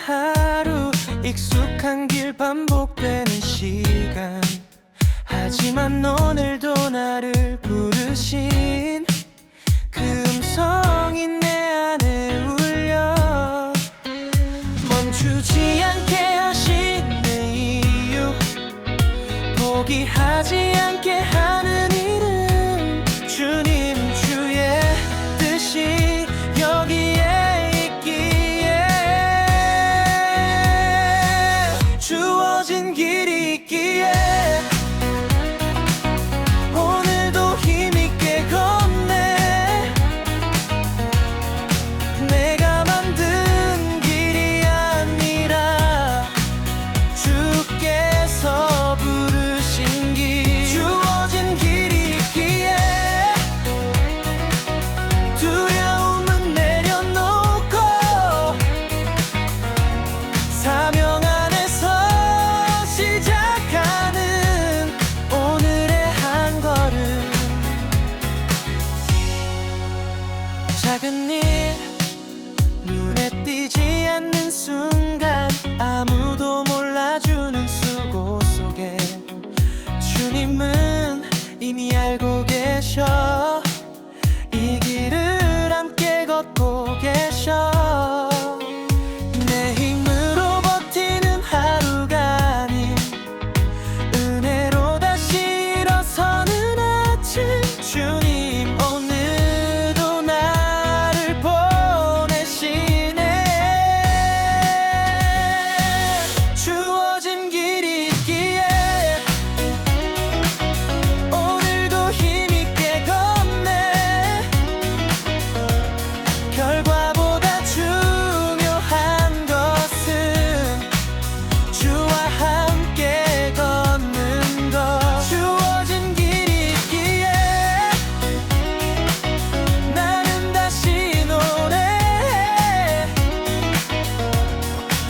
하루 익숙한 길 반복되는 시간. 하지만 오늘도 나를 부르신 그 음성이 내 안에 울려. 멈추지 않게 하신 내 이유, 포기하지 않게 하는 이름. 주님, 주의 뜻이 여기에 있기에, 주어진 길이 있기에 오늘도 힘있게 걷네. 내가 만든 길이 아니라 주께서 부르신 길. 주어진 길이 있기에 두려움은 내려놓고 사명 안에서 시작하는 오늘의 한 걸음. 작은 일, 눈에 띄지 않는 순간, 아무도 몰라주는 수고 속에 주님은 이미 알고 계셔. 이 길을 함께 걷고 계셔. 내 힘으로 버티는 하루가 아닌 은혜로 다시 일어서는 아침. 주님, 오늘도 나를 보내시네. 주어진 길이 있기에 오늘도 힘있게 걷네. 결과보다 중요한 것은 주와 함께 걷는 것. 주어진 길이 있기에 나는 다시 노래해.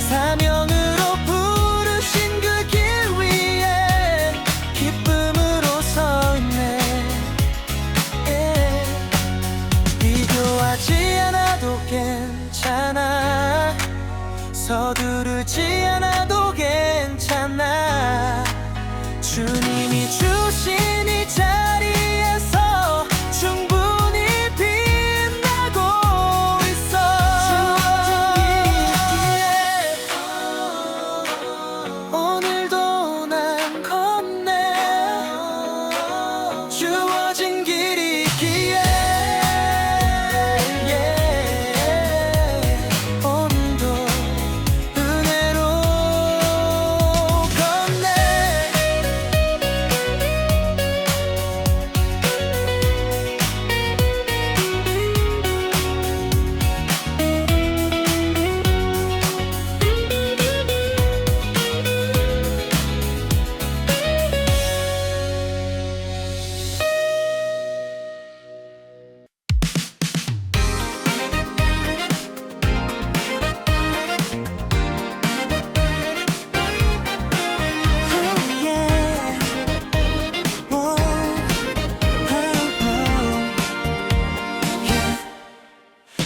사명으로 부르신 그 길 위에 기쁨으로 서 있네. 비교하지 않아도 괜찮아. 서두르지 않아도 괜찮아. 주님이 주신 이 자리에서 충분히 빛나고 있어. 오늘도 난 걷네. 주어진 길이 있기에 오늘도 은혜로 걷네.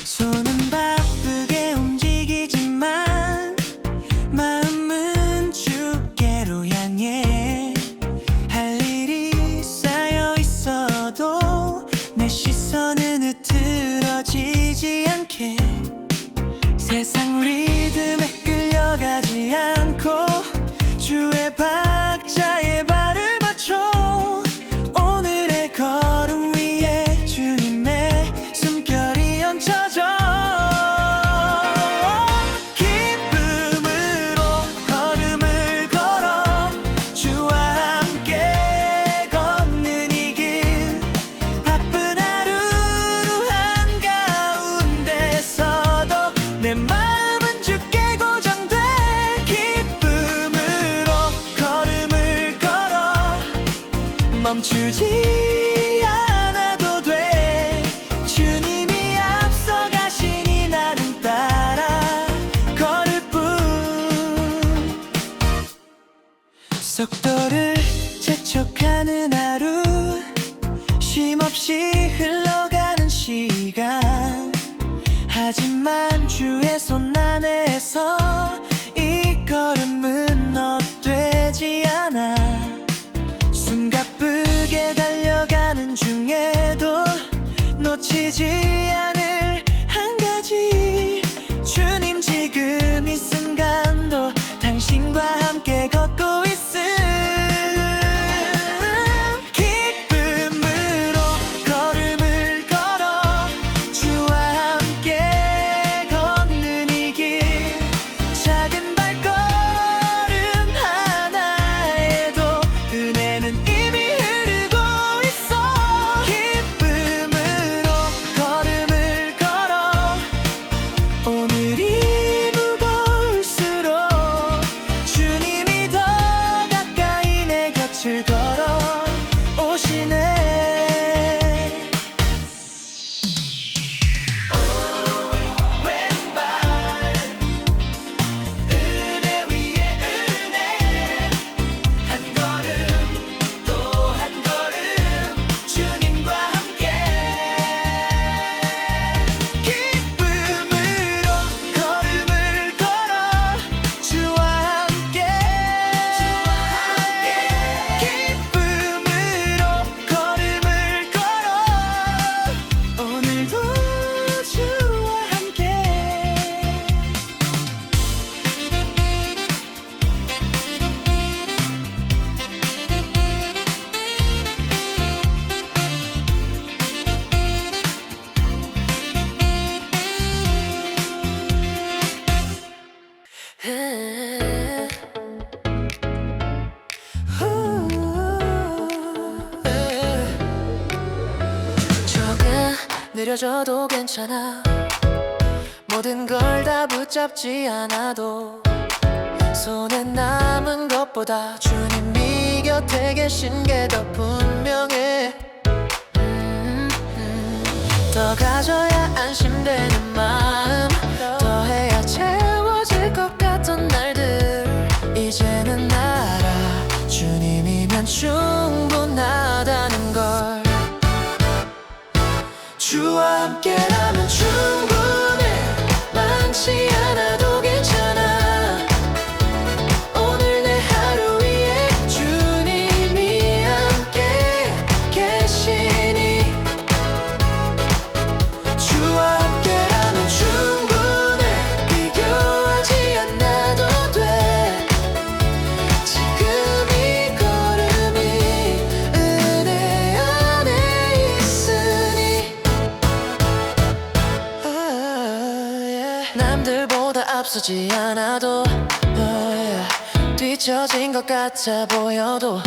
손은 바쁘게 움직이지만 마음은 주께로 향해. 할 일이 쌓여 있어도 내 시선은 흐트러지지 않게. 세상 리듬에 끌려가지 않고 주의 박자에 발을 맞춰. 오늘의 걸음 위에 주님의 숨결이 얹혀져. 기쁨으로 걸음을 걸어 주와 함께 걷는 이 길. 바쁜 하루 한가운데서도 내 마음은 주께 고정돼. 기쁨으로 걸음을 걸어 멈추지 않아도 돼. 주님이 앞서가시니 나는 따라 걸을 뿐. 속도를 재촉하는 하루, 쉼없이 흘러가는 시간. 하지만 주의 손 안에서 순간도 당신과 함께 걷고 있음. 기쁨으로 걸음을 걸어 주와 함께 걷는 이 길. 작은 발걸음 하나에도 은혜는 이미 흐르고 있어. 기쁨으로 걸음을 걸어 오늘이 무거울수록 주님이 더 가까이 내 곁을 걸어 오시네. 왼발 은혜 위에 은혜, 한 걸음 또 한 걸음 주님과 함께. 기쁨으로 걸음을 걸어 주와 함께. 기쁨으로 걸음을 걸어 오늘도 주와 함께. 조금 느려져도 괜찮아. 모든 걸 다 붙잡지 않아도 손에 남은 것보다 주님이 곁에 계신 게 더 분명해. 더 가져야 안심되는 마음, 더해야 채워질 것 같던 날들 이제는 알아. 주님이면 충분하다는 걸. 주와 함께라면 충분해. 많지 않아도 괜찮아. 오늘 내 하루 위에 주님이 함께 계시니. 주와 함께라면 충분해. 비교하지 않아도 돼. 지금 이 걸음이 은혜 안에 있으니. 남들보다 앞서지 않아도 뒤처진 것 같아 보여도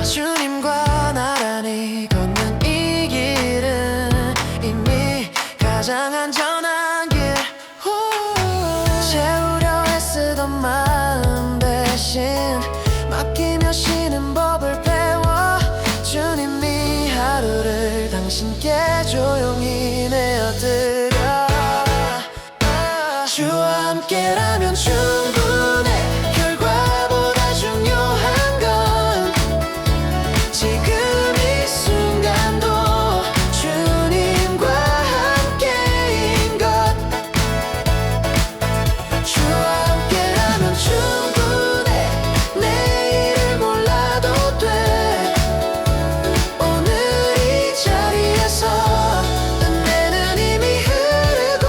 주님과 나란히 걷는 이 길은 이미 가장 안전한 길. 채우려 애쓰던 마음 대신 맡기며 쉬는 법을 배워. 주님이 하루를 당신께 조용히 내어드려. 주와 함께라면 충분해. 결과보다 중요한 건 지금 이 순간도 주님과 함께인 것. 주와 함께라면 충분해. 내일을 몰라도 돼. 오늘 이 자리에서 은혜는 이미 흐르고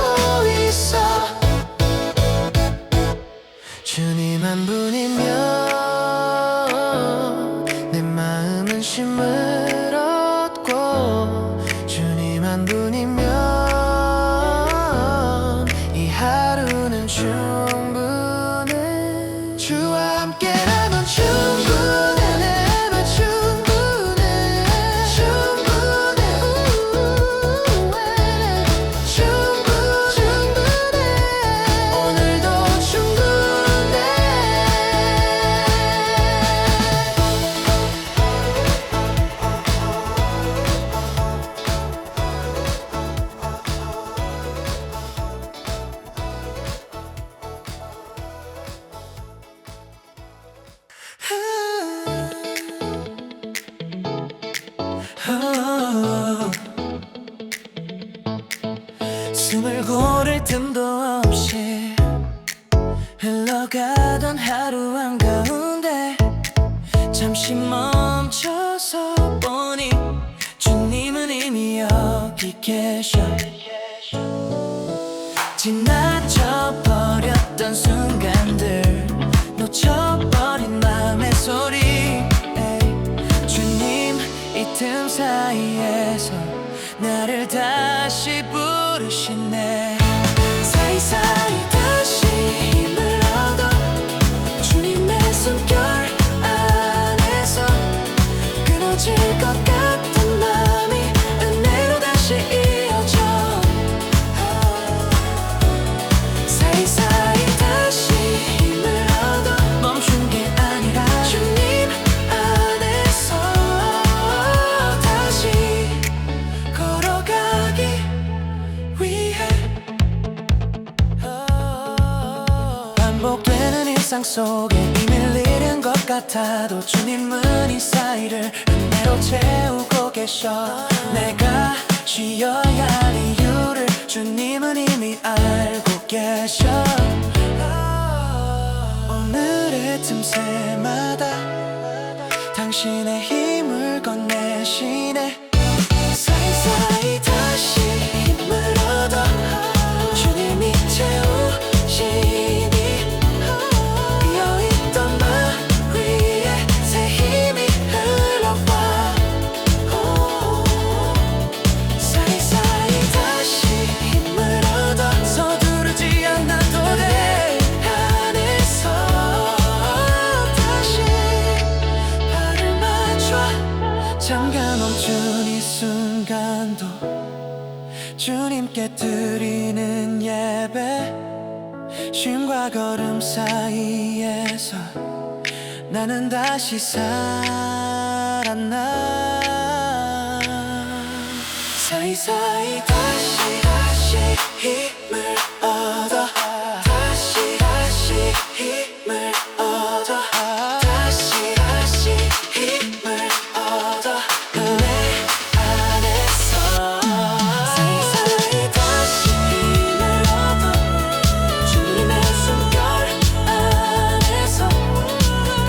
있어. 주님 한 분이면 내 마음은 쉼을 얻고. 주님 한 분이면 이 하루는 충분해. 주와 함께라면 충분해. 내면 충분해. 충분해. 충분해. 오늘도 충분해. 숨을 고를 틈도 없이 흘러가던 하루 한가운데 잠시 멈춰서 보니 주님은 이미 여기 계셔. 지나쳐 버렸던 어떤 순간들 놓쳐버린 마음의 소리 에이. 주님 이 틈 사이에서 나를 다시 부르시네. 사이사이 다시 힘을 얻어 주님의 숨결 안에서 끊어질 것 같은 마음이 은혜로 다시 이어져. 사이사이 다시 힘을 얻어 멈춘 게 아니라 주님 안에서 다시 걸어가기 위해. 반복되는 일상 속에 이미 잃은 것 같아도 주님은 이 사이를 은혜로 채우고 계셔. 내가 쉬어야 할 이유를 주님은 이미 알고 계셔. 오늘의 틈새마다 당신의 힘을 건네시네. 사이사이 다시 힘을 얻어 주님이 채우시니 비어있던 마 위에 새 힘이 흘러와. 사이사이 다시 힘을 얻어 서두르지 않아도 돼. 안에서 다시 발을 맞춰. 잠깐 멈춘 이 순간도 주님께 드리는 예배. 쉼과 걸음 사이에서 나는 다시 살았나. 사이사이 다시 힘을 얻어 다시 힘을 얻어 다시 힘을 얻어 은혜 안에서. 사이사이 다시 힘을 얻어 주님의 숨결 안에서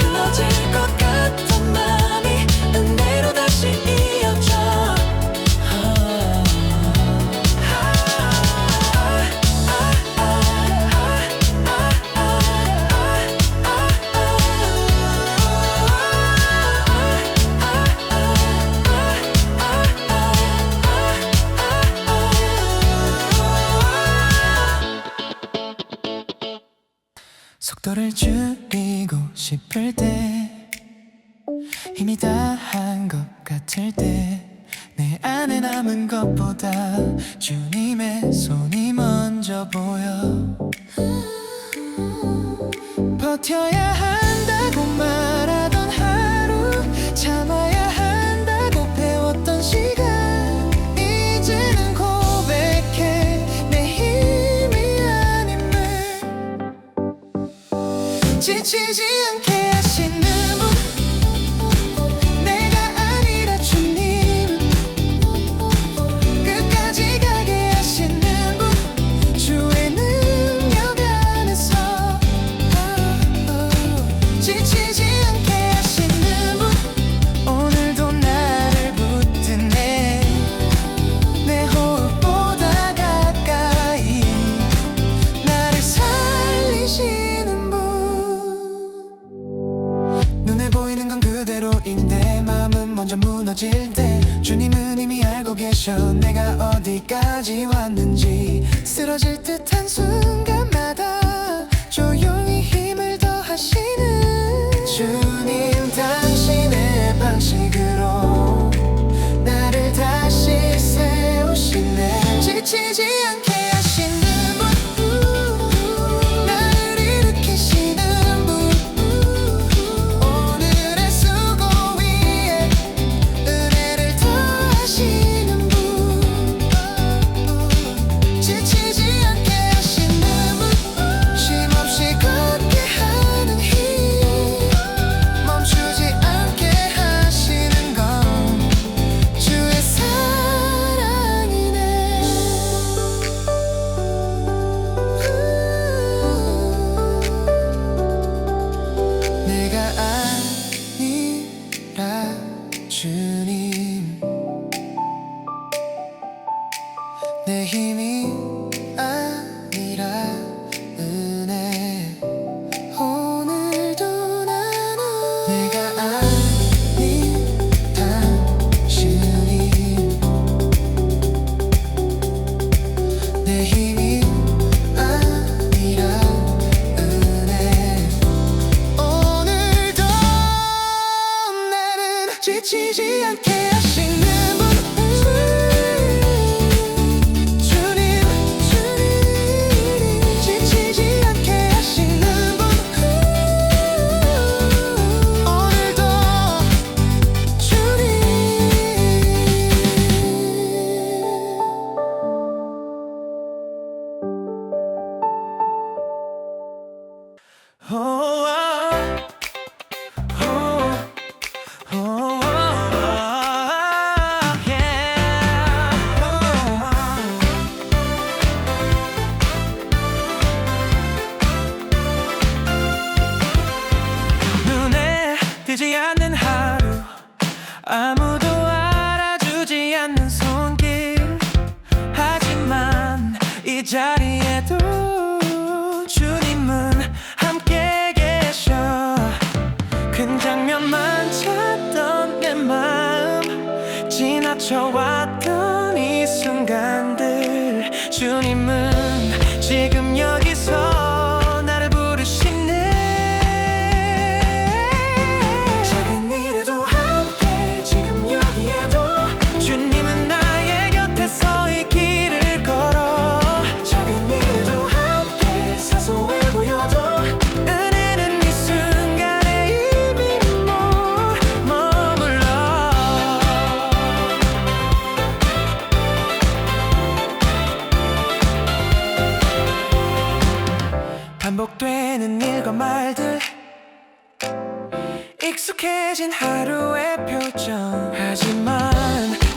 끊어질 것 같은 마음이 은혜로 다시 이어져. 속도를 줄이고 싶을 때 힘이 다한 것 같을 때 내 안에 남은 것보다 주님의 손이 먼저 보여. 버텨야 한다고 말하던 하루 참아야 한다고 배웠던 시간 이제는 고백해 내 힘이 아님을. 지치지 않게 하시는 분 내가 아니라 주님. 끝까지 가게 하시는 분 주의 능력 안에서. 지치지 않게 하시는 분 오늘도 나를 붙드네. 내 호흡보다 가까이 나를 살리시는 분. 눈에 보이는 건 그대로인데 마음은 먼저 무너질 때 주님은 이미 알고 계셔. 내가 어디까지 왔는지 쓰러질 듯한 순간마다 조용히 힘을 더하시는 주님. 당신의 방식으로 나를 다시 세우시네. 지치지 않게 하시는 분 나를 일으키시는 분 오늘의 수고 위에 은혜를 더하시는 분. 지치지 않게 지치지 않게 하시는 분 주님 지치지 않게 하시는 분 오늘도 주님 눈에 띄지 않는 하루 아무도 알아주지 않는 손길 하지만 이 자리에도 주님은 함께 계셔 큰 장면만 찾던 내 마음 지나쳐왔던 이 순간들 주님은 지금 여기서 나를 부르시네 작은 일에도 함께 지금 여기에도 주님은 나의 곁에 서 있기를 걸어 작은 일에도 함께 사소해 보여도 은혜는 이 순간에 이미 머물러 반복되는 일과 말들 익숙해진 하루의 표정 하지만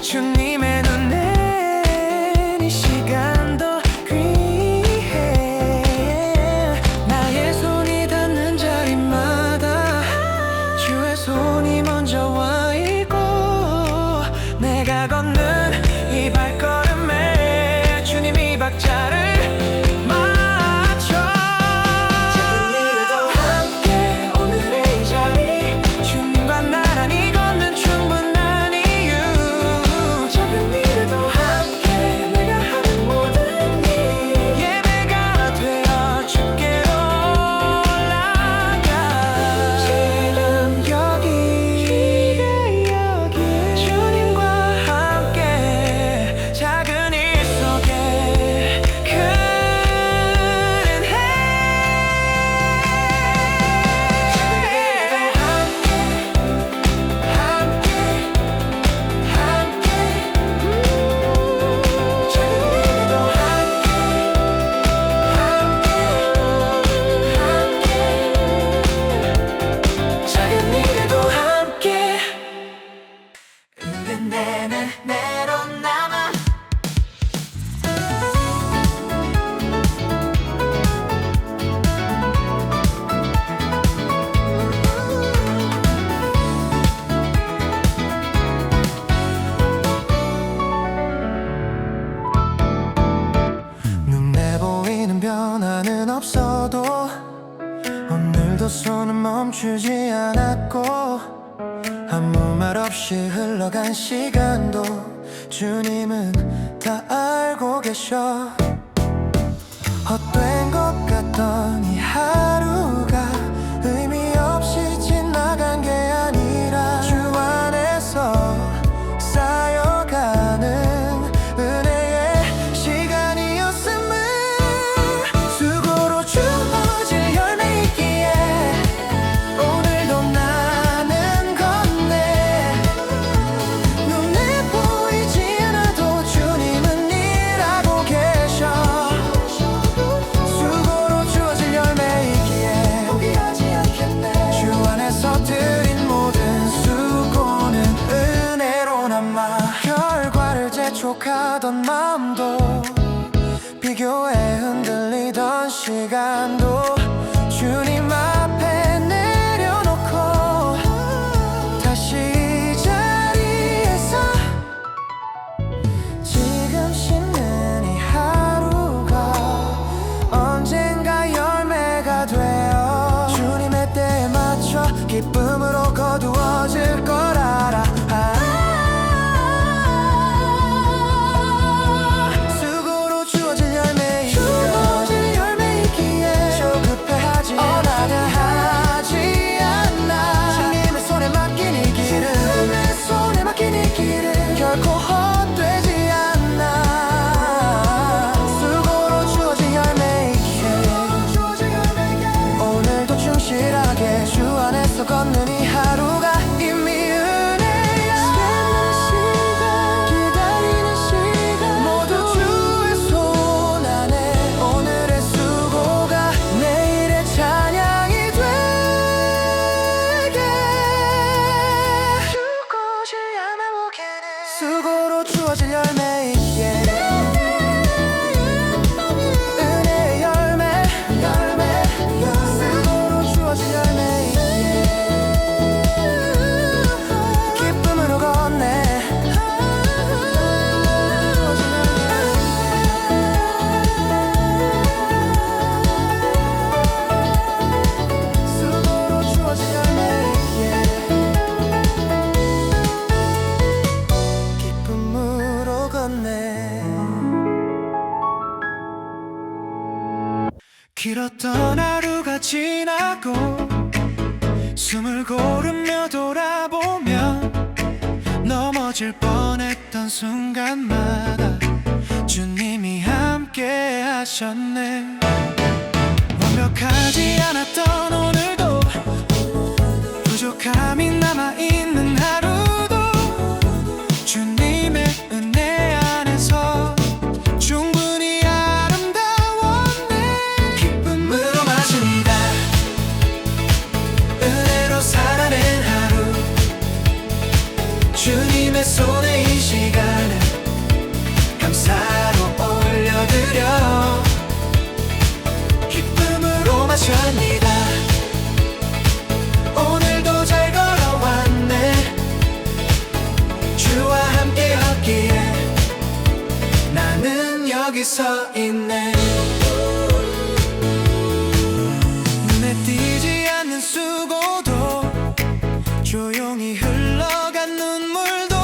주님의 눈엔 이 시간도 귀해 나의 손이 닿는 자리마다 주의 손이 먼저 와 있고 내가 걷는 이 발걸음에 주님이 박자를 변화는 없어도 오늘도 손은 멈추지 않았고 아무 말 없이 흘러간 시간도 주님은 다 알고 계셔 헛된 것 같던 이 하루가 의미 없이 지나간 게 아니라 주 안에서 쌓여가는 은혜의 시간이었음을 수고로 주어질 열매이기에 오늘도 나는 걷네 눈에 보이지 않아도 주님은 일하고 계셔 수고로 주어질 열매이기에 포기하지 않겠네 주 안에서 드린 모든 수고는 은혜로 남아 결과를 재촉하던 마음도 비교에 흔들리던 시간도 주님 앞에 내려놓고 다시 이 자리에서 지금 씻는 이 하루가 언젠가 열매가 되어 주님의 때에 맞춰 기쁨으로 거두어질 걸 알아 어떤 하루가 지나고 숨을 고르며 돌아보면 넘어질 뻔했던 순간마다 주님이 함께 하셨네. 완벽하지 않았던 오늘도 부족함이 남아있는 하루도 주님의 은혜 안에서 충분히 아름다웠네. 기쁨으로 맞습니다. 은혜로 살아낸 하루 주님의 손에 이 시간을 감사로 올려드려 기쁨으로 마십니다. 오늘도 잘 걸어왔네. 주와 함께 걷기에 나는 여기 서 있네. 눈에 띄지 않는 수고도 조용히 흘러간 눈물도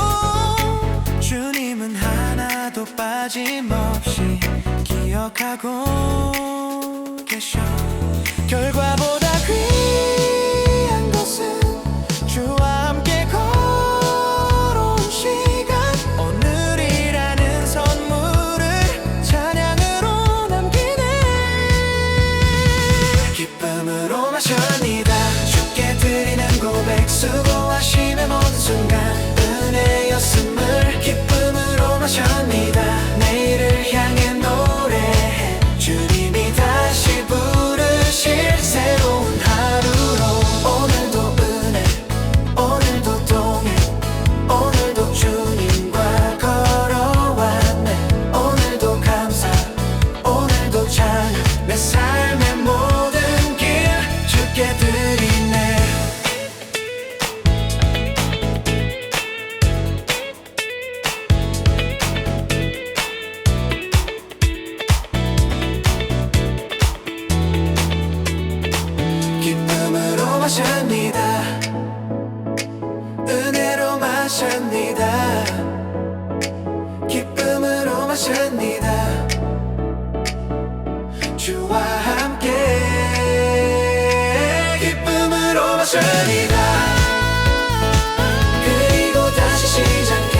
주님은 하나도 빠짐없이 기억하고 계셔. 결과보다 귀한 것은 주와 함께 걸어온 시간, 오늘이라는 선물을 찬양으로 남기네. 기쁨으로 마십니다. 주께 드리는 고백, 수고하심의 모든 순간 은혜였음을 기쁨으로 마십니다. 내일을 향해 노래해 주님이 다시 부르실 새로운 하루로. 오늘도 은혜, 오늘도 동행, 오늘도 주님과 걸어왔네. 오늘도 감사, 오늘도 찬양, 내 삶의 모든 길 주께 드리네. 기쁨으로 마십니다. 은혜로 마십니다. 기쁨으로 마십니다. 주와 함께 기쁨으로 마십니다. 그리고 다시 시작해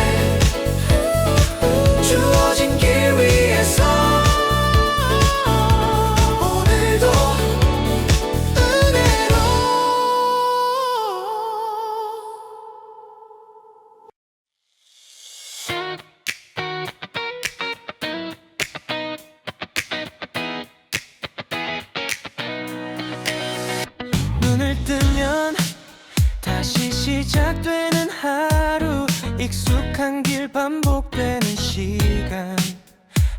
주어진 길 위에서 오늘도 은혜로. 눈을 뜨면 다시 시작되는 하루, 익숙한 길 반복되는 시간.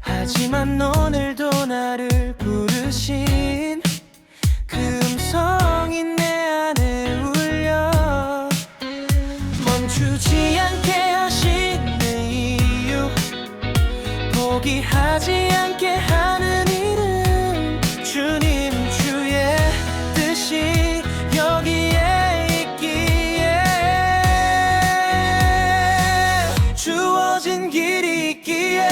하지만 오늘도 나를 부르신 그 음성이 내 안에 울려. 멈추지 않게 하신 내 이유, 포기하지 않게 하는 이름. 주님 주의 뜻이 여기에 있기에 주어진 길이 있기에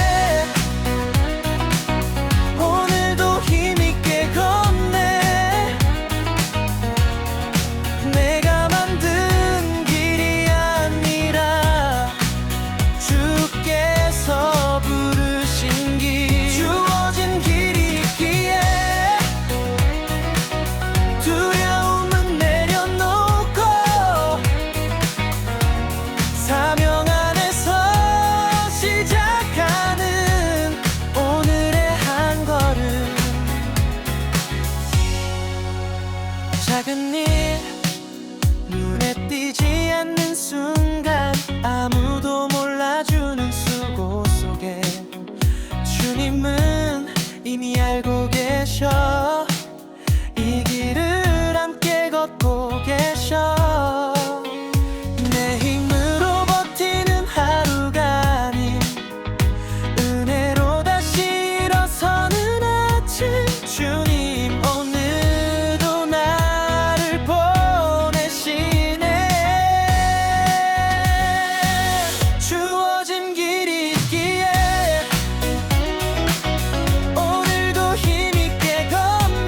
오늘도 힘있게 걷네. 내가 만든 길이 아니라 주께서 부르신 길. 주어진 길이 있기에 두려움은 내려놓고 사명 안에서 시작하는 오늘의 한 걸음. 작은 일, 눈에 띄지 않는 순간, 아무도 몰라주는 수고 속에 주님은 이미 알고 계셔. 이 길을 함께 걷고 계셔. 내 힘으로 버티는 하루가 아닌 은혜로 다시 일어서는 아침. 주님 오늘도 나를 보내시네. 주어진 길이 있기에 오늘도 힘있게 걷네.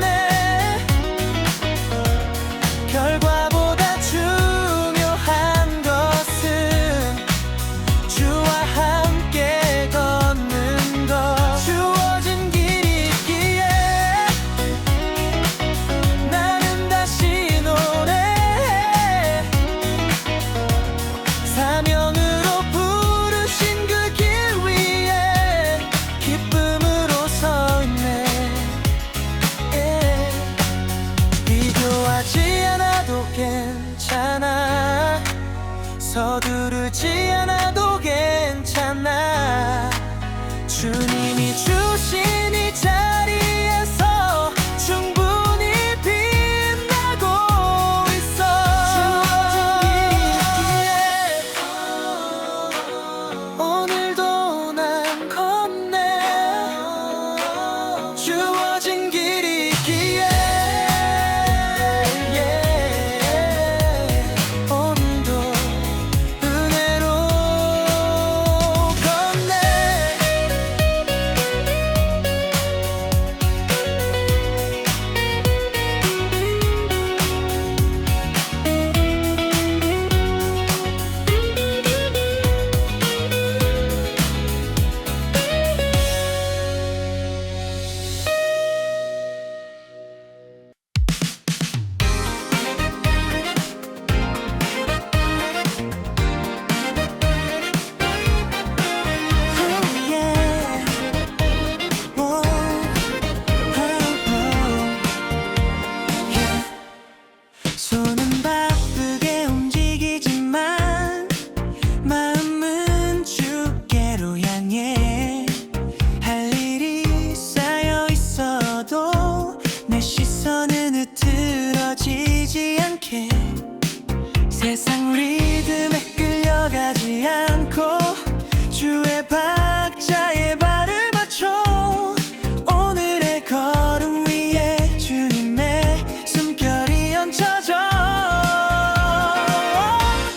서두르지 않아도 괜찮아. 주님이 주신 이 자리에서 충분히 빛나고 있어. 오늘도 난 걷네. 주어진 길이 있기에 오늘도 은혜로 걷네. 손은 바쁘게 움직이지만 마음은 주께로 향해. 할 일이 쌓여 있어도 내 시선은 흐트러지지 않게. 세상 리듬에 끌려가지 않고 주의 박자에 발을 맞춰. 오늘의 걸음 위에 주님의 숨결이 얹혀져.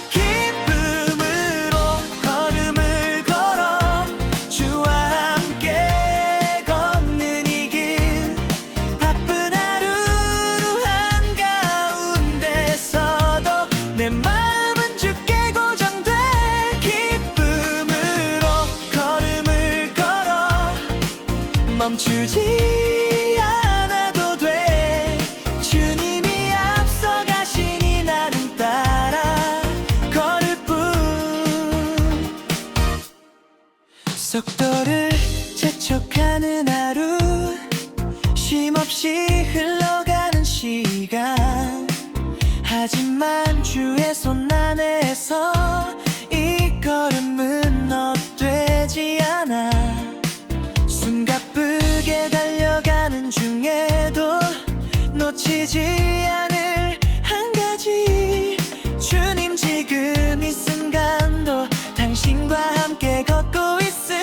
기쁨으로 걸음을 걸어 주와 함께 걷는 이 길. 바쁜 하루루 한가운데서도 내 마음은 주께 고정돼. 기쁨으로 걸음을 걸어 멈추지 않아도 돼. 주님이 앞서 가시니 나는 따라 걸을 뿐. 속도를 재촉하는 하루, 쉼없이 흘러가는 시간. 하지만 주의 손 안에서 이 걸음은 헛되지 않아. 숨 가쁘게 달려가는 중에도 놓치지 않을 한 가지. 주님 지금 이 순간도 당신과 함께 걷고 있음.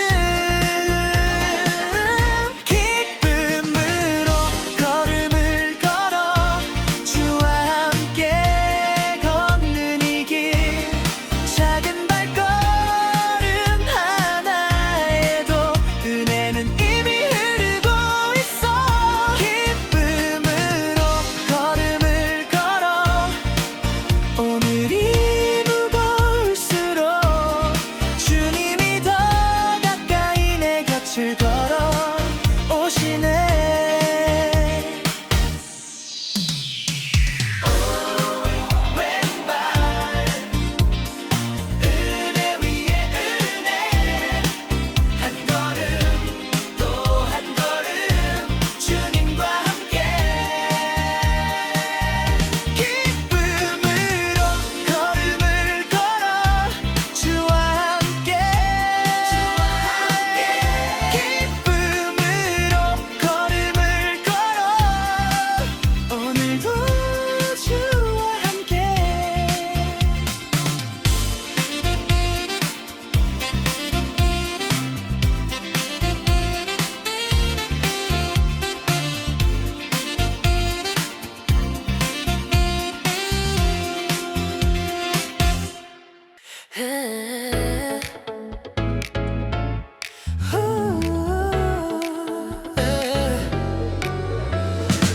기쁨으로 걸음을 걸어 주와 함께 걷는 이 길. 작은 발걸음 하나에도 은혜는 이미 흐르고 있어. 기쁨으로 걸음을 걸어 오늘이 무거울수록 주님이 더 가까이 내 곁을 걸어 오시네. 왼발 은혜 위에 은혜. 한 걸음 또 한 걸음 주님과 함께. 기쁨으로 걸음을 걸어 주와 함께. 기쁨으로 걸음을 걸어 오늘도 주와 함께.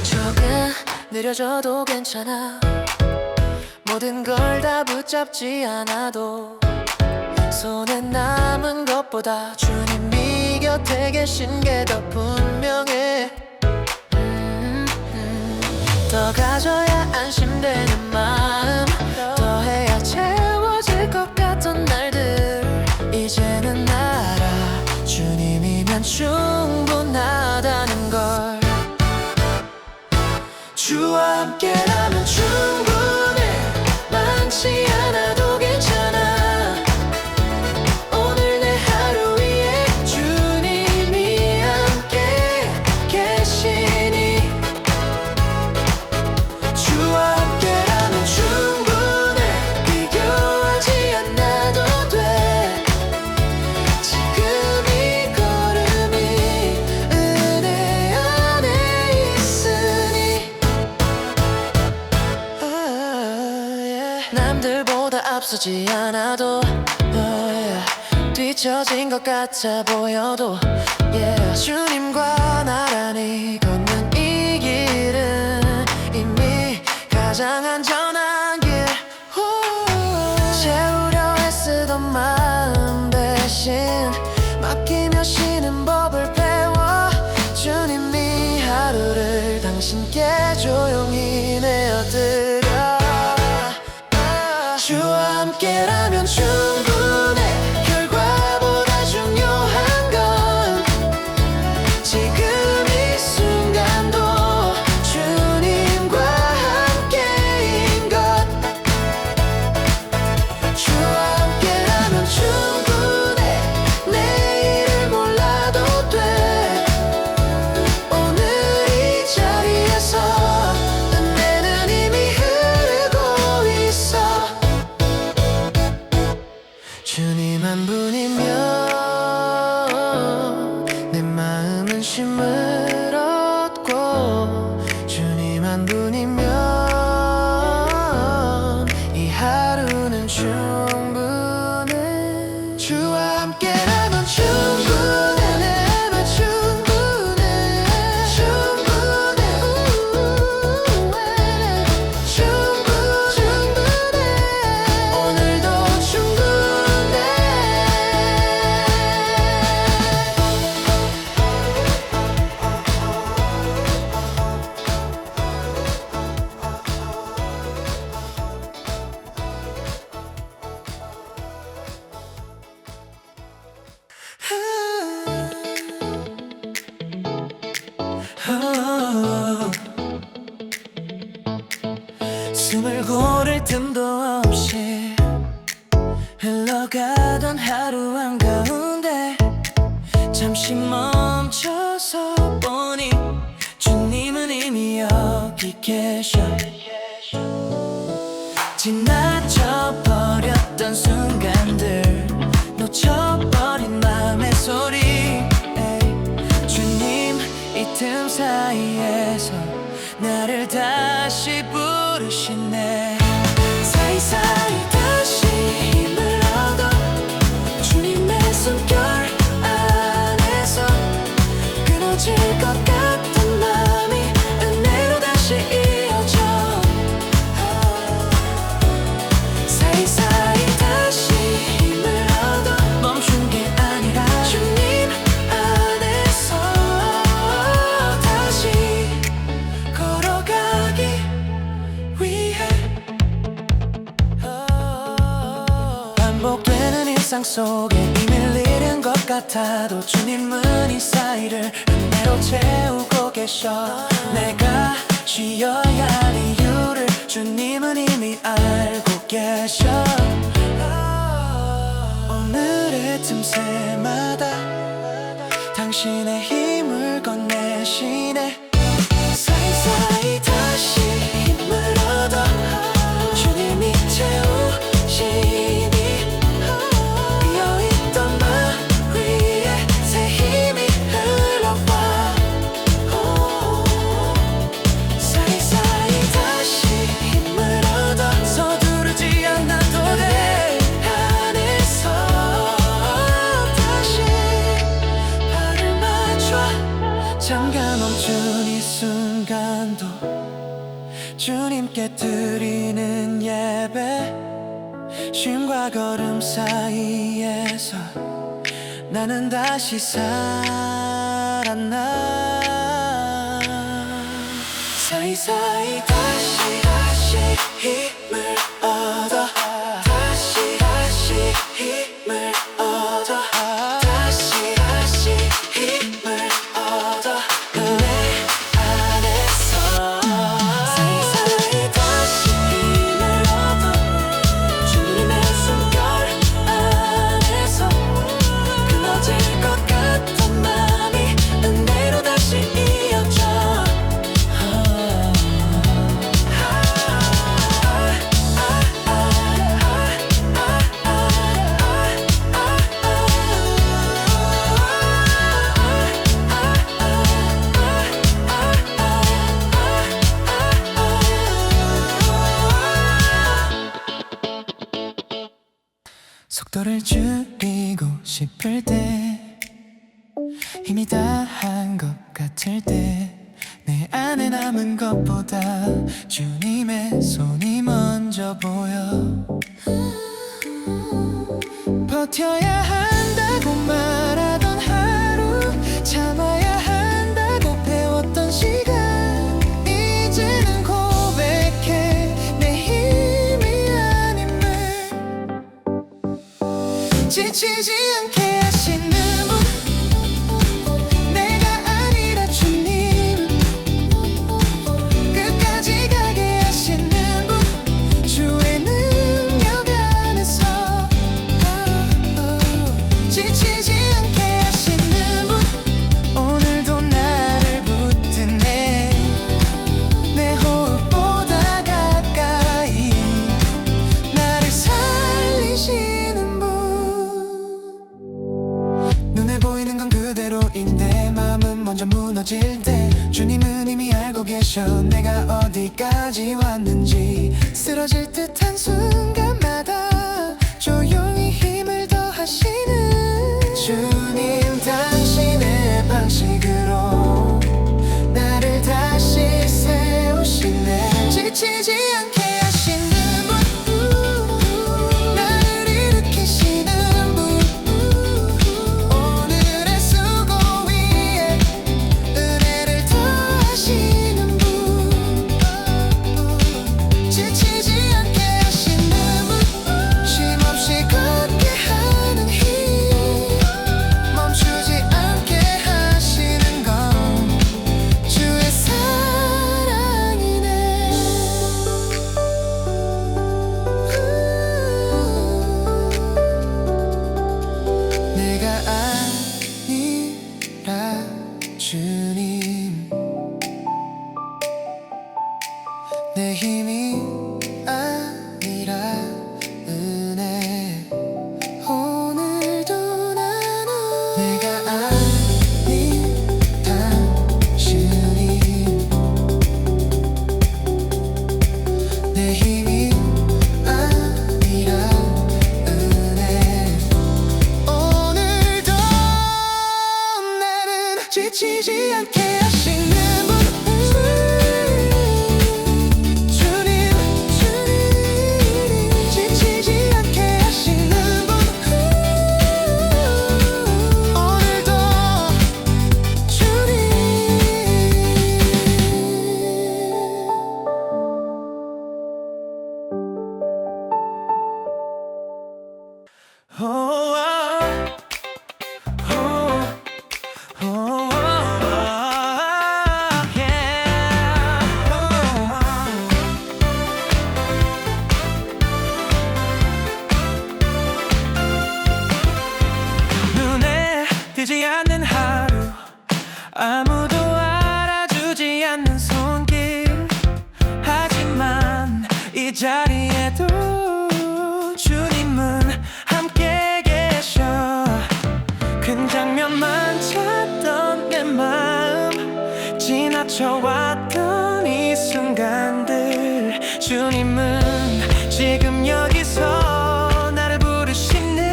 조금 느려져도 괜찮아. 모든 걸 다 붙잡지 않아도 손에 남은 것보다 주님이 곁에 계신 게 더 분명해. 더 가져야 안심되는 마음, 더해야 채워질 것 같던 날들. 이제는 알아 주님이면 충분하다는 걸. 주와 함께라면 충분해. 많지 않아도 괜찮아. 남들보다 앞서지 않아도 뒤처진 것 같아 보여도 주님과 나란히 걷는 이 길은 이미 가장 안전한 길. 채우려 애쓰던 마음 대신 맡기며 쉬는 법을 배워 주님이 하루를 당신께 조용히 내어드려. 주와 함께라면 충분해. 결과보다 중요한 건 지금 이 순간도 주님과 함께인 것. 주와 함께라면 충분해. 내일을 몰라도 돼. 오늘 이 자리에서 은혜는 이미 흐르고 있어. 주님 한 분이면 내 마음은 쉼을 얻고, 주님 한 분이면 이 하루는 충분해. 주와 함께라면 충분해. 내맘 충분해. 충분해. 충분해. 오늘도 충분해. 숨을 고를 틈도 없이 흘러가던 하루 한가운데 잠시 멈춰서 보니 주님은 이미 여기 계셔. 지나쳐버렸던 순간들, 놓쳐버린 마음의 소리, 주님 이 틈 사이에서 나를 다시 부르시네. 사이사이 다시 힘을 얻어 주님의 숨결 안에서 끊어질 것 같은 마음이 은혜로 다시 이어져. 사이사이 다시 힘을 얻어 멈춘 게 아니라 주님 안에서 다시 걸어가기 위해. 반복되는 일상 속에 이미 잃은 것 같아도 주님은 이 사이를 은혜로 채우고 계셔. 내가 쉬어야 할 이유를 주님은 이미 알고 계셔. 오늘의 틈새마다 당신의 힘을 건네시네. 사이사이 다시 힘을 얻어 주님이 채우시니 비어있던 마 위에 새 힘이 흘러와. 사이사이 다시 힘을 얻어 서두르지 않아도 돼. 안에서 다시 발을 맞춰. 잠깐 멈춘 이 순간도 주님께 드리는 예배. 쉼과 걸음 사이에서 나는 다시 살아나. 사이사이 다시 힘을 얻어. 다시 힘을 얻어. 다시 힘을 얻어. 은혜 안에서 사이사이 다시 힘을 얻어 주님의 숨결 안에서 끊어질 것 같은 마음이 은혜로 다시 이어져. 속도를 줄이고 싶을 때 힘이 다한 것 같을 때 내 안에 남은 것보다 주님의 손이 먼저 보여. 버텨야 한다고 말하던 하루, 참아야 한다고 배웠던 시간, 이제는 고백해 내 힘이 아님을. 지치지 않게 하시는 분, 내가 아니라 주님. 끝까지 가게 하시는 분, 주의 능력 안에서. 지치지 않게 하시는 분, 오늘도 나를 붙드네. 내 호흡보다 가까이 나를 살리시는 분. 눈에 보이는 건 그대로인데 마음은 먼저 무너질 때 주님은 이미 알고 계셔. 내가 어디까지 왔는지. 쓰러질 듯한 순간마다 조용히 힘을 더하시는 주님, 당신의 방식으로 나를 다시 세우시네. 지치지 않게 하시는 분, 나를 일으키시는 분, 오늘의 수고 위에 은혜를 더하시는 분. 지치지 않게 하시는 분, 쉼없이 걷게 하는 힘, 멈추지 않게 하시는 건 주의 사랑이네. 내가 아니라 주님, 내 힘이 아니라 은혜. 오늘도 나는 내가 아니라 주님, 내 힘이 아니라 은혜. 오늘도 나는 지치지 않게 하시는 분, 주님, 지치지 않게 하시는 분, 오늘도 주님. 눈에 띄지 않는 하루, 아무도 알아주지 않는 손길. 하지만 이 자리에도 주님은 함께 계셔. 큰 장면만 찾던 내 마음, 지나쳐왔던 이 순간들, 주님은 지금 여기서 나를 부르시네.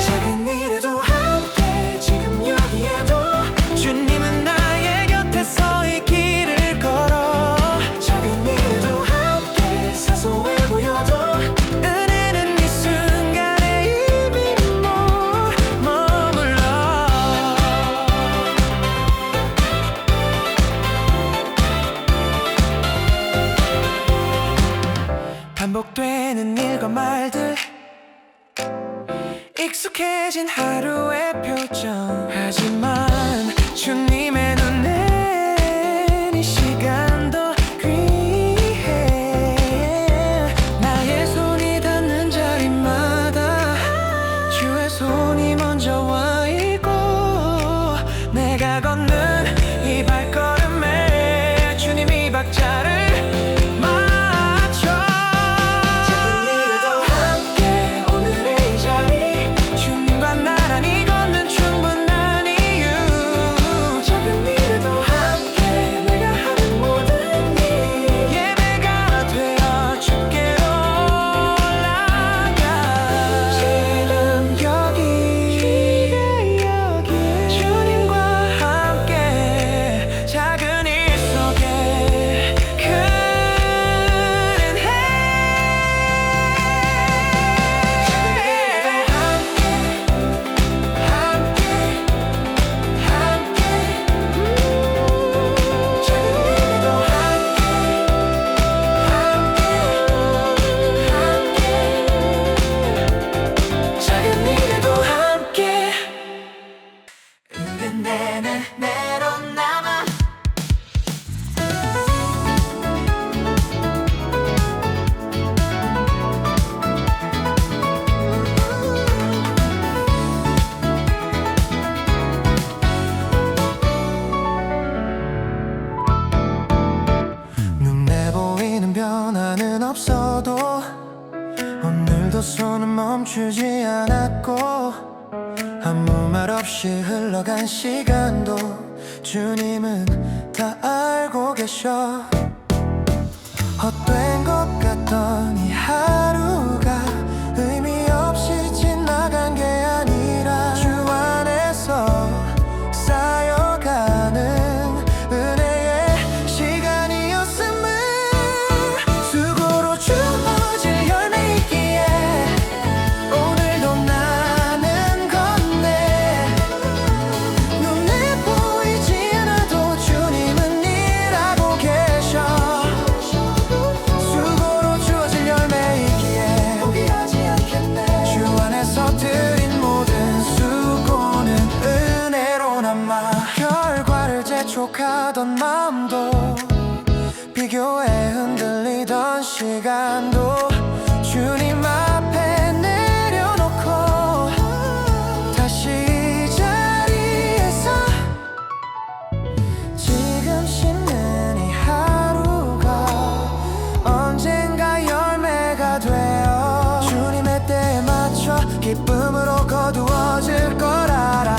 작은 일에도 함께, 지금 여기에도 주님은 나의 곁에 서 이 길을 걸어. 작은 일에도 함께, 사소해 보여도 은혜는 이 순간에 이미 머물러. 반복되는 일과 말들, 익숙해진 하루의 표정. 하지만 주님의 눈엔 이 시간도 귀해. 나의 손이 닿는 자리마다 주의 손이 먼저 와 있고, 내가 걷는 이 발걸음에 주님이 박자를 맞춰. 작은 일에도 함께, 오늘의 이 자리, 주님과 나란히 걷는 충분한 이유. 힘들어도 오늘도 손은 멈추지 않았고 아무 말 없이 흘러간 시간도 주님은 다 알고 계셔. 헛된 것 같던 이 하루가 의미 없이 지나간 게 아니라 주 안에서 쌓여가는 은혜의 시간이었음을. 수고로 주어질 열매이기에 오늘도 나는 걷네. 눈에 보이지 않아도 주님은 일하고 계셔. 수고로 주어질 열매이기에 포기하지 않겠네. 주 안에서 드린 모든 수고는 은혜로 남아. 결과를 재촉하던 마음도 비교에 흔들리던 시간도 주님 앞에 내려놓고 다시 이 자리에서 지금 씻는 이 하루가 언젠가 열매가 되어 주님의 때에 맞춰 기쁨으로 거두어질 걸 알아.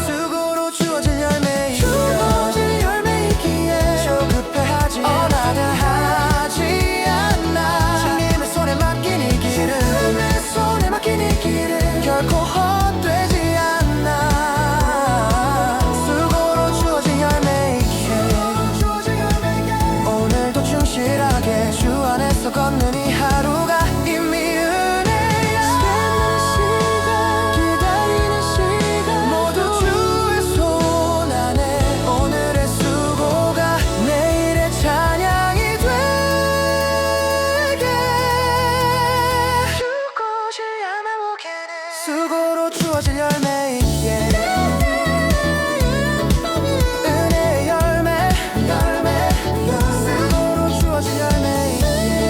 수고로 주어질 열매이기에 조급해하지 하지 않아. 주님의 손에 맡긴 이 길은 주님의 손에 맡긴 이 길은 결코 헛되지 않아. 수고로 주어질 열매이기에 오늘도 충실하게 주 안에서 걷는 이 하루가 이미 은혜야. 기다리는 시간 모두 주의 손 안에. 오늘의 수고가 내일의 찬양이 되게. 수고로 주어질 열매이기에 은혜의 열매. 수고로 주어질 열매이기에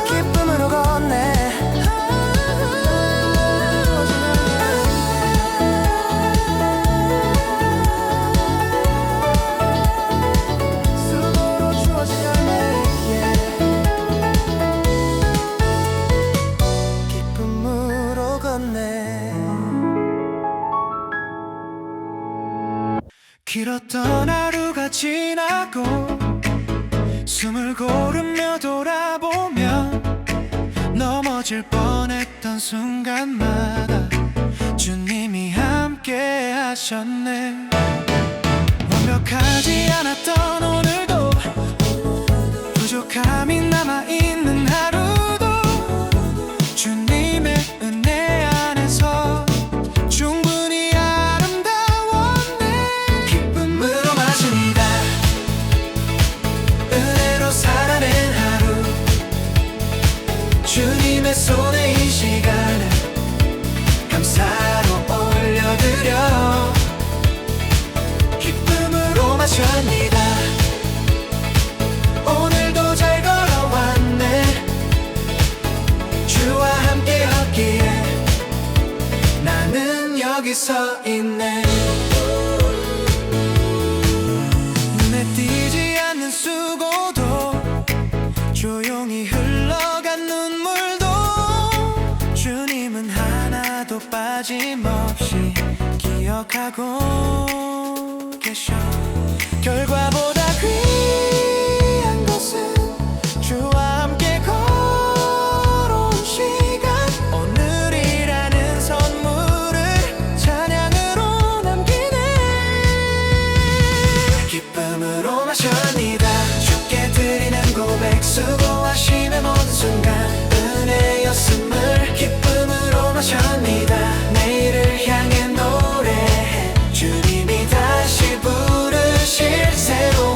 기쁨으로 걷네. 수고로 주어질 열매이기에 기쁨으로 걷네. 길었던 하루가 지나고 숨을 고르며 돌아보면 넘어질 뻔했던 순간마다 주님이 함께 하셨네. 완벽하지 않았던 오늘도 부족함이 남아있는 하루도 주님의 은혜 안에서 충분히 아름다웠네. 기쁨으로 맞습니다. 은혜로 살아낸 하루 주님의 손에 이 시간을 감사로 올려드려 기쁨으로 마십니다. 오늘도 잘 걸어왔네. 주와 함께 걷기에 나는 여기 서 있네. 눈에 띄지 않는 수고도 조용히 흘러간 눈물도 주님은 하나도 빠짐없이 기억하고 계셔. 결과보다 귀한 것은 주와 함께 걸어온 시간. 오늘이라는 선물을 찬양으로 남기네. 기쁨으로 마십니다. 주께 드리는 고백. 수고하심의 모든 순간 은혜였음을 기쁨으로 마십니다. 내일을 향해 노래해 주님이 다시 부르실 새로운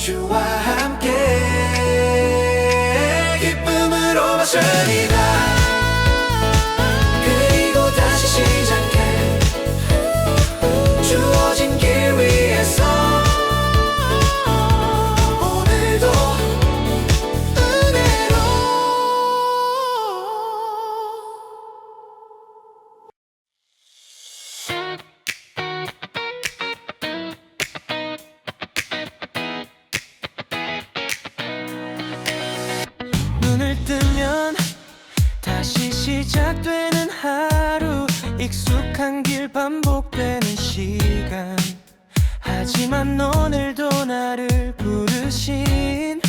주와 함께 기쁨으로 마십니다. 그리고 다시 시작해 주어진 길 위에서 오늘도 은혜로 눈을 뜨면 다시 시작되는 하루, 익숙한 길 반복되는 시간. 하지만 오늘도 나를 부르신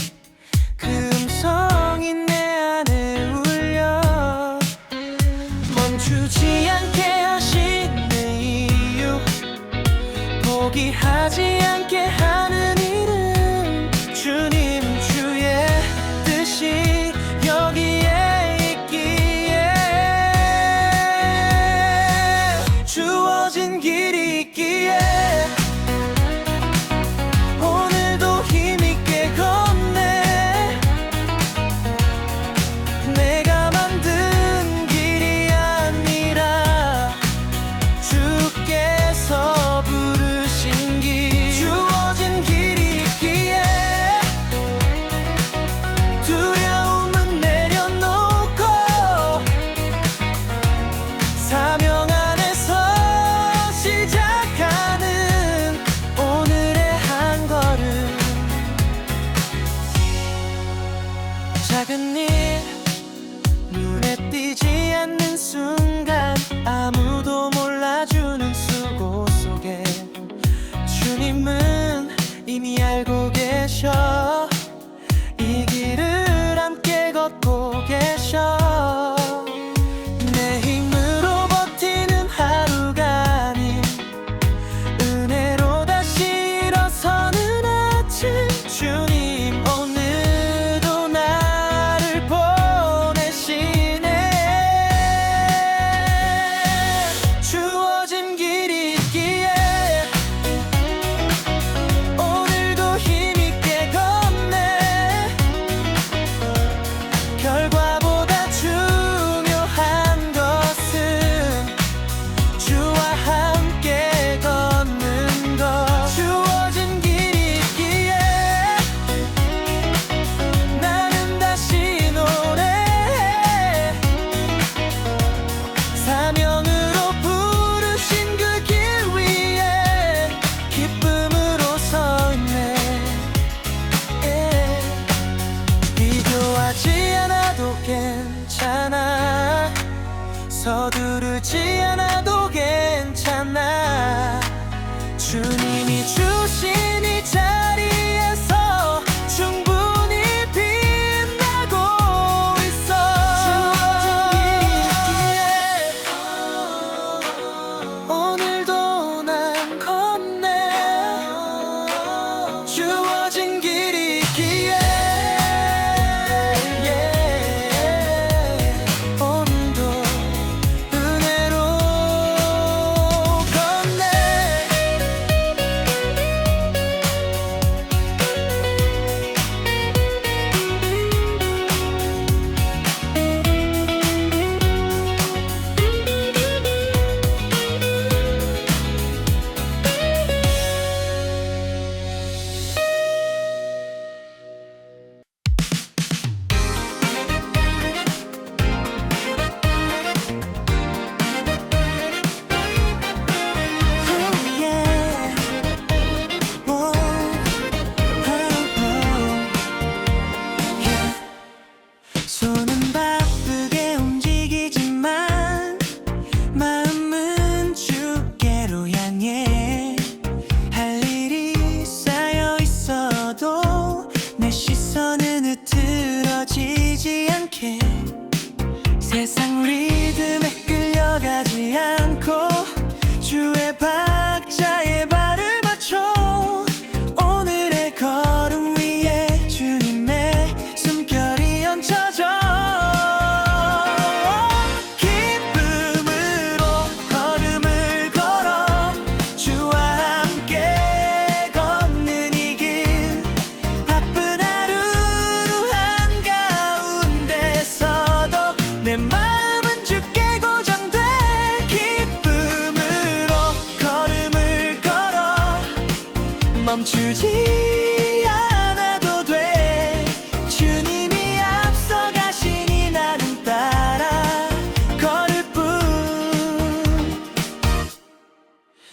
그 음성이 내 안에 울려. 멈추지 않게 하신 내 이유, 포기하지 않게 하는 이름. 주님, 주의 뜻이 여기에 있기에, 주어진 길이 있기에 오늘도 힘있게 걷네. 내가 만든 길이 아니라 주께서 부르신 길. 주어진 길이 있기에 두려움은 내려놓고 사명 안에서 시작하는 오늘의 한 걸음. 작은 일, 눈에 띄지 않는 순간, 아무도 몰라주는 수고 속에 주님은 이미 알고 계셔. 이 길을 함께 걷고 계셔. 내 힘으로 버티는 하루가 아닌 은혜로 다시 일어서는 아침. 주님, 오늘도 나를 보내시네. 주어진 길이 있기에 오늘도 힘있게 걷네. 두렵지 않아도 돼. 주님이 앞서가시니 나는 따라 걸을 뿐.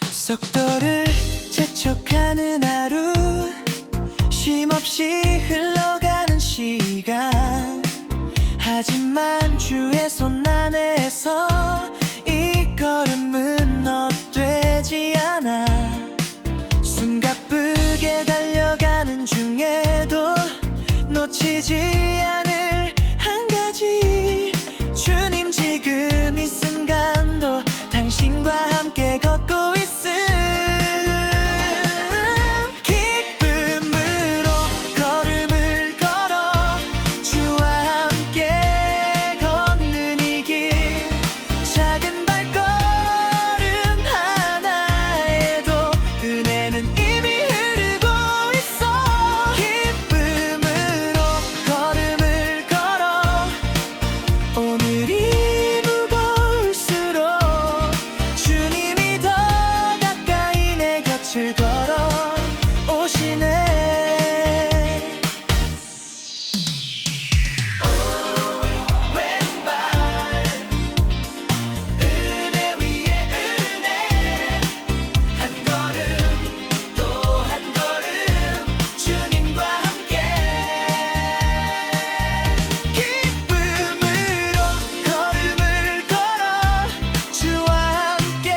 속도를 재촉하는 하루, 쉼없이 흘러가는 시간. 하지만 주의 손 안에서 이 걸음은 헛되지 않아. 숨가쁘게 달려가는 중에도 놓치지 않을 한 가지. 주님 지금 이 순간도 당신과 함께 걷고 있음. 기쁨으로 걸음을 걸어 주와 함께 걷는 이 길. 작은 발걸음 하나에도 은혜는 이미 흐르고 있어. 기쁨으로 걸음을 걸어 오늘이 무거울수록 주님이 더 가까이 내 곁을 걸어 오시네. 왼발 은혜 위에 은혜, 한 걸음 또 한 걸음 주님과 함께. 기쁨으로 걸음을 걸어 주와 함께.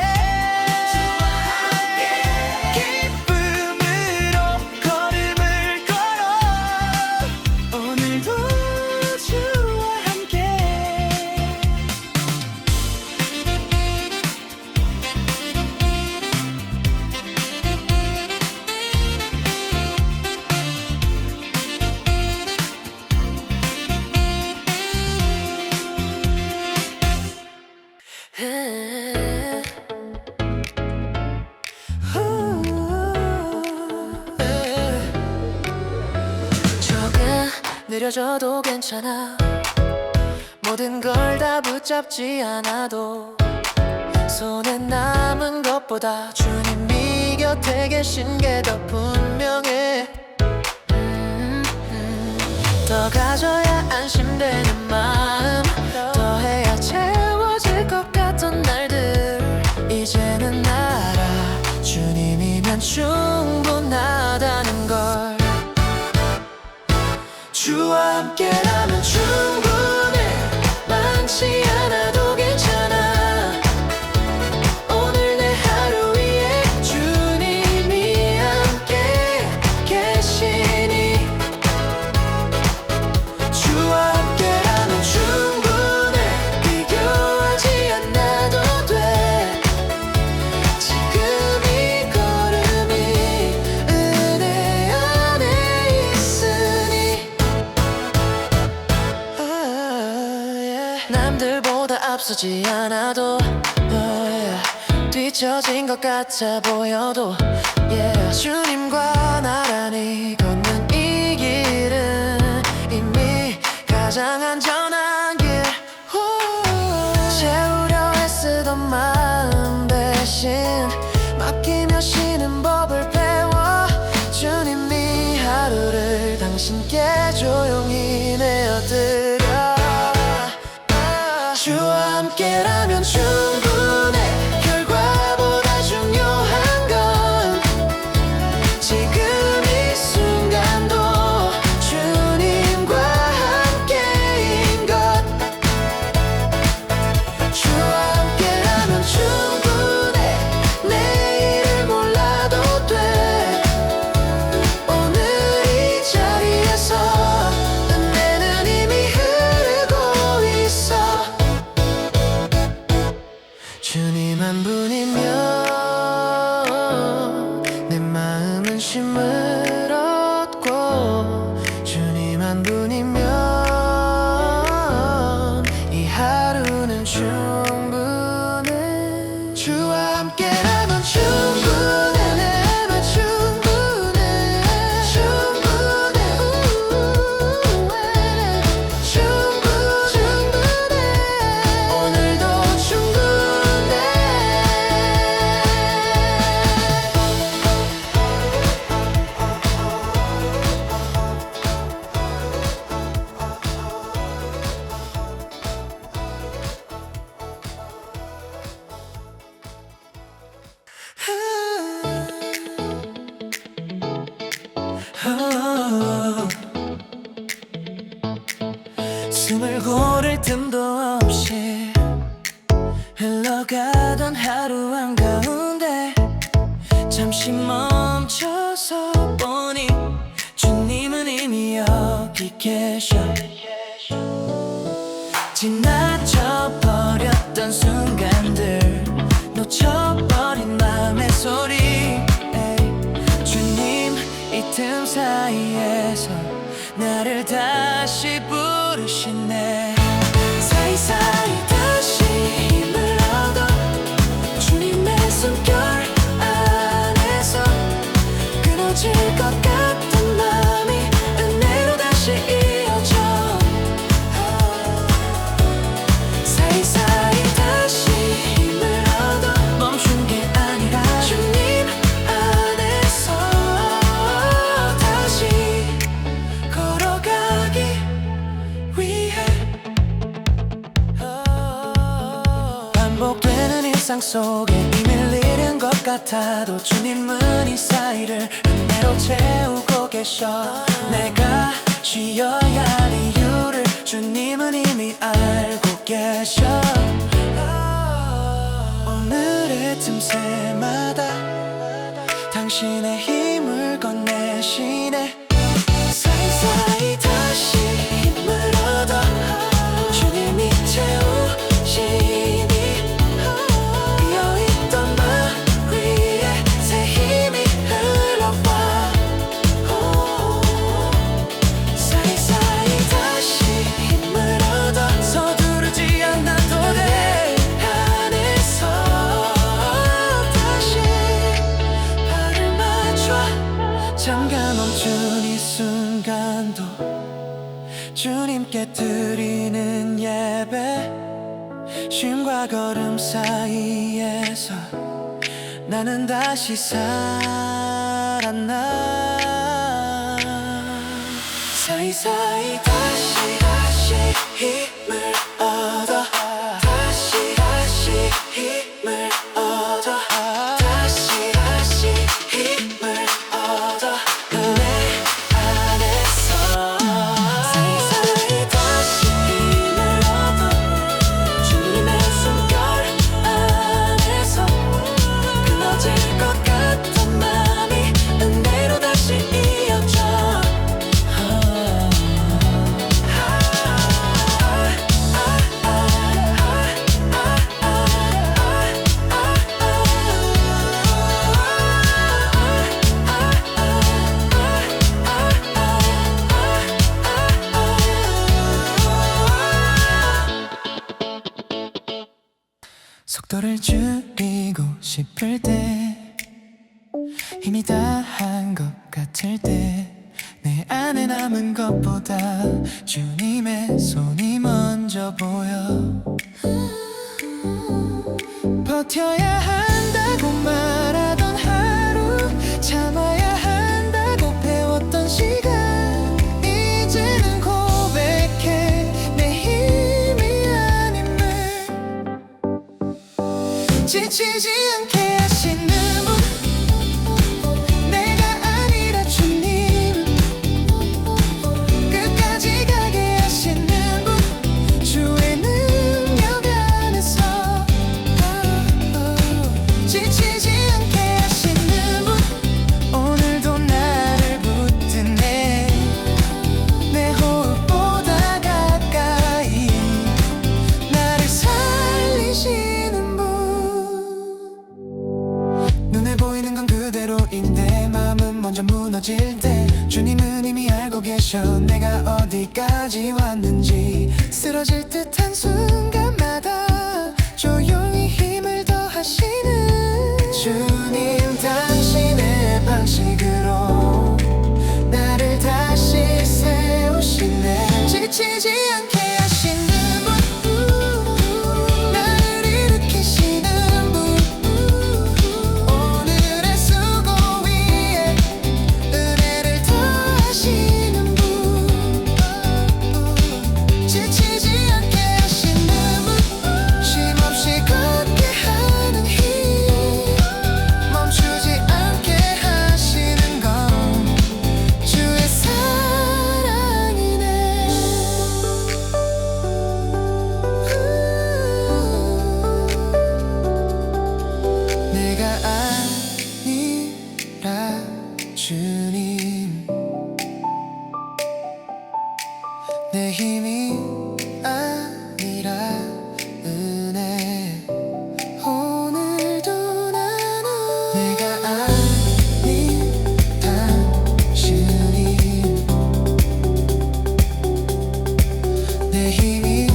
기쁨으로 걸음을 걸어 오늘도 주와 함께. 조금 느려져도 괜찮아. 모든 걸 다 붙잡지 않아도 손에 남은 것보다 주님이 곁에 계신 게 더 분명해. 더 가져야 안심되는 마음, 더해야 채워질 것 같던 날들. 이제는 알아, 주님이면 충분하다는 걸. 주와 함께라면 충분해. 많지 않아도 괜찮아. 오늘 내 하루 위에 주님이 함께 계시니. 주와 함께라면 충분해. 비교하지 않아도 돼. 지금 이 걸음이 은혜 안에 있으니. 남들보다 앞서지 않아도 뒤처진 것 같아 보여도 주님과 나란히 걷는 이 길은 이미 가장 안전한 길. 채우려 애쓰던 마음 대신 맡기며 쉬는 법을 배워. 주님이 하루를 당신께 조용히 내어드려. 주와 함께라면 충분해. 결과보다 중요한 건 지금 이 순간도 주님과 함께인 것. 주와 함께라면 충분해. 내일을 몰라도 돼. 오늘 이 자리에서 은혜는 이미 숨을 고를 틈도 없이 흘러가던 하루 한가운데 잠시 멈춰서 보니 주님은 이미 여기 계셔. 지나쳐 버렸던 순간들, 놓쳐버린 마음의 소리, 주님 이 틈 사이에서 나를 다시 부르시네. 사이사이 다시 힘을 얻어 주님의 숨결 안에서 끊어질 것 같던 마음이 은혜로 다시 이어져. 사이사이 다시 힘을 얻어 멈춘 게 아니라 주님 안에서 다시 걸어가기 위해. 반복되는 일상 속에 이미 잃은 것 같아도 주님은 이 사이를 은혜로 채우고 계셔. 내가 쉬어야 할 이유를 주님은 이미 알고 계셔. 오늘의 틈새마다 당신의 힘을 건네시네. 사이사이 다시 힘을 얻어 주님이 채우시니 비어있던 마 위에 새 힘이 흘러와. 사이사이 다시 힘을 얻어 서두르지 않아도 돼. 안에서 다시 발을 맞춰. 잠깐 멈춘 이 순간도 주님께 드리는 예배. 쉼과 걸음 사이에서 나는 다시 살았나. 사이사이 다시 힘을 얻어 다시 힘을 얻어 다시 힘을 얻어 은혜 안에서. 사이사이 다시 힘을 얻어 주님의 숨결 안에서 끊어질 것 같던 마음이 은혜로 다시 이어져. 속도를 줄이고 싶을 때, 힘이 다한 것 같을 때, 내 안에 남은 것보다 주님의 손이 먼저 보여. 버텨야 한다고 말하던 하루, 참아야 한다고 배웠던 시간, 이제는 고백해 내 힘이 아님을. 지치지 않게 하시는 분, 내가 아니라 주님. 끝까지 가게 하시는 분, 주의 능력 안에서. 지치지 않게 하시는 분, 오늘도 나를 붙드네. 내 호흡보다 가까이 나를 살리시는 분. 눈에 보이는 건 그대로인데 마음은 먼저 무너질 때 주님은 이미 알고 계셔. 내가 어디까지 왔는지 쓰러질 듯한 순간마다 조용히 힘을 더하시는 주님. 당신의 방식으로 나를 다시 세우시네. 지치지 않게 하시는 분, 나를 일으키시는 분, 오늘의 수고 위에 은혜를 더하시는 분. 지치지 않게 내 힘이 아니라 은혜. 오늘도 나는 내가 아닌 당신이 내 힘이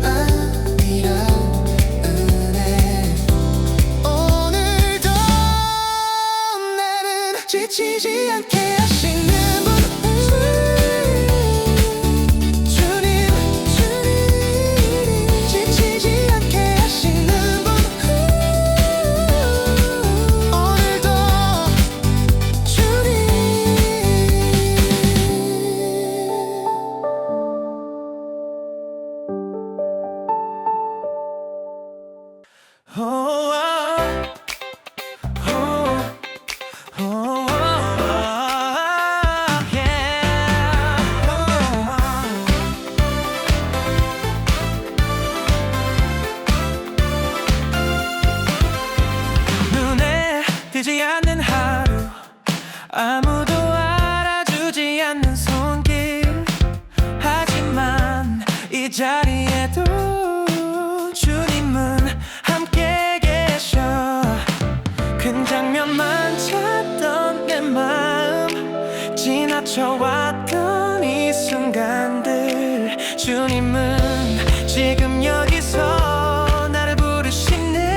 아니라 은혜. 오늘도 나는 지치지 않게 하시는 분. 눈에 띄지 않는 하루, 아무도 알아주지 않는 손길. 하지만 이 자리에도 주님은 함께 계셔. 큰 장면만 찾던 내 마음, 지나쳐왔던 이 순간들. 주님은 지금 여기서 나를 부르시네.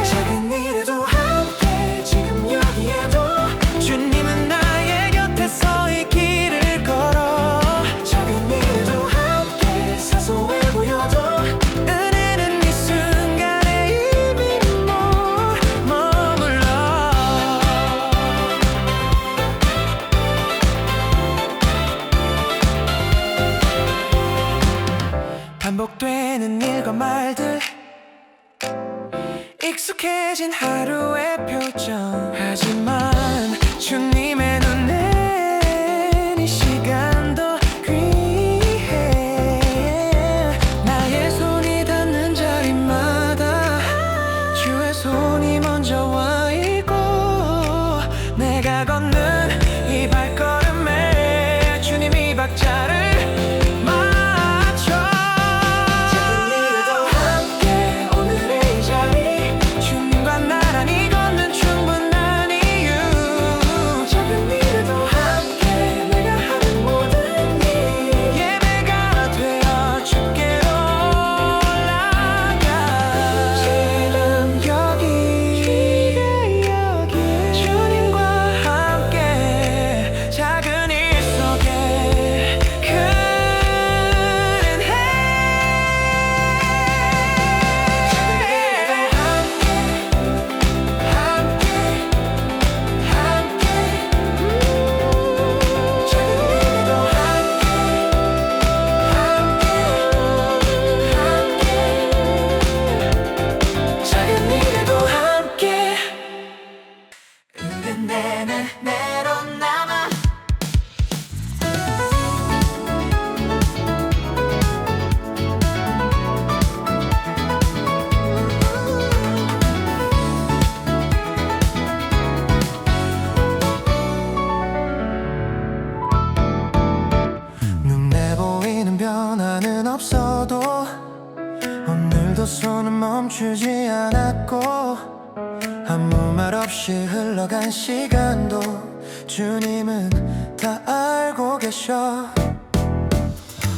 작은 일에도 함께, 지금 여기에도 주님은 나의 곁에 서 이 길을 걸어. 작은 일에도 함께, 사소해 보여도 은혜는 이 순간에 이미 머물러. 반복되는 일과 말들, 익숙해진 하루의 표정. 하지만 주님의 눈엔 이 시간도 귀해. 나의 손이 닿는 자리마다 주의 손이 먼저 와 있고, 내가 걷는 이 발걸음에 주님이 박자를 변화는 없어도 오늘도 손은 멈추지 않았고, 아무 말 없이 흘러간 시간도 주님은 다 알고 계셔.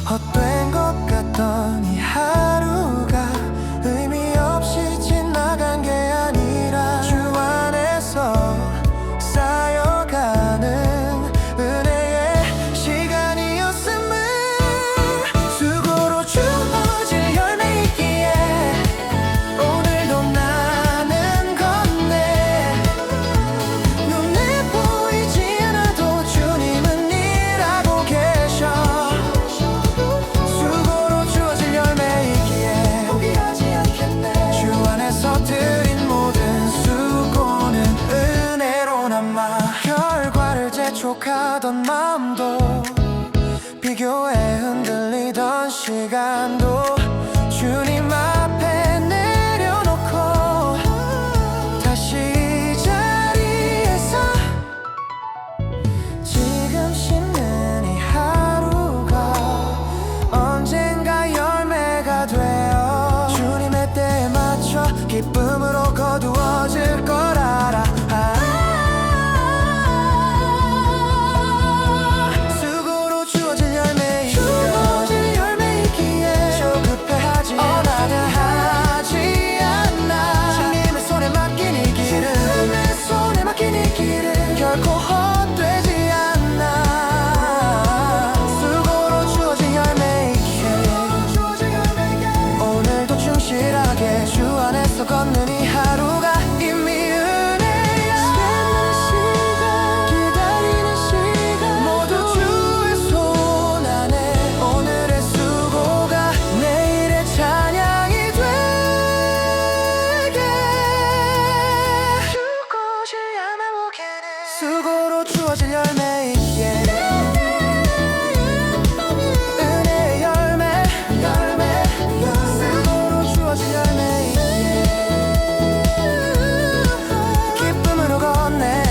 헛된 것 같던 이 하루가 의미 없이 지나간 게 아니라 주 안에서 쌓여가는 은혜의 시간이었음을. 수고로 주어질 열매이기에 오늘도 나는 걷네. 눈에 보이지 않아도 주님은 일하고 계셔. 수고로 주어질 열매이기에 포기하지 않겠네. 주 안에서 드린 모든 수고는 은혜로 남아. 결과를 재촉하던 마음도, 비교에 흔들리던 시간도 주님 앞에 내려놓고 다시 이 자리에서 지금 씻는 이 숨으로 주어질 열매 은혜의 열매 숨으로 주어질 열매 기쁨으로 건네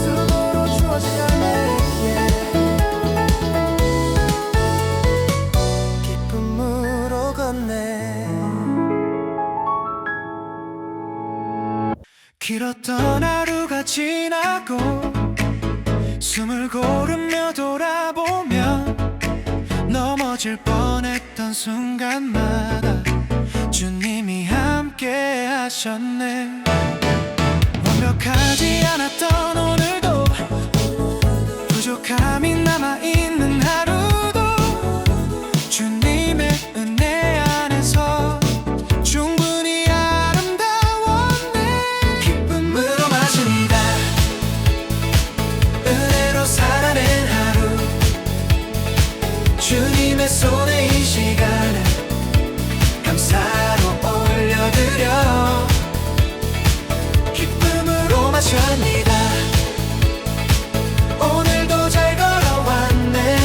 숨으로 주어질 열매 기쁨으로 건네 길었던 하루가 지나고 숨을 고르며 돌아보면 넘어질 뻔했던 순간마다 주님이 함께 하셨네 완벽하지 않았던 오늘도 부족함이 남아있는 하루도 주님의 은혜 안에서 충분히 아름다웠네 기쁨으로 맞습니다 은혜로 살아낸 하루 주님의 손에 이 시간을 감사로 올려드려 기쁨으로 마십니다 오늘도 잘 걸어왔네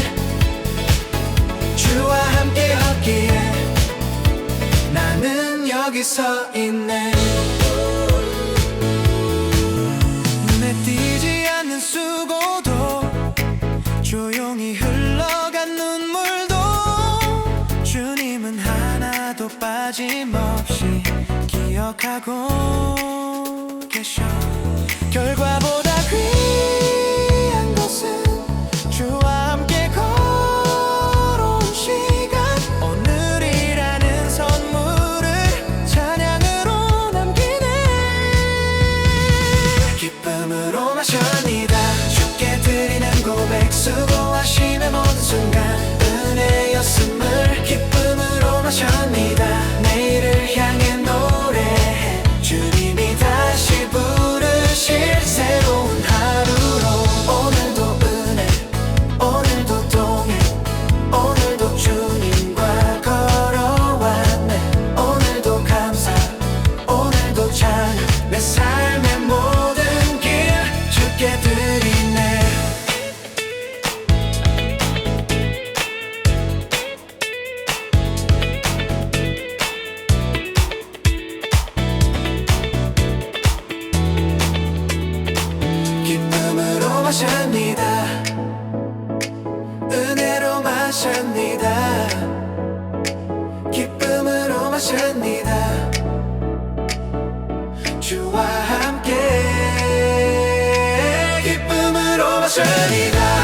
주와 함께 걷기에 나는 여기 서 있네 눈에 띄지 않는 수고도 조용히 흘러간 눈물도 주님은 하나도 빠짐없이 기억하고 계셔 결과보다 귀한 것은 주와 함께 걸어온 시간 오늘이라는 선물을 찬양으로 남기네 기쁨으로 마십니다 주께 드리는 고백 수고하심의 모든 순간 은혜였음을 기쁨으로 마십니다 내일을 향해 노래해 주님이 다시 부르실 새로운 하루로 오늘도 은혜 오늘도 동행 오늘도 주님과 걸어왔네 오늘도 감사 오늘도 찬양 내 삶의 모든 길 주께 드리네 기쁨으로 마십니다 은혜로 마십니다 기쁨으로 마십니다 주와 함께 기쁨으로 마십니다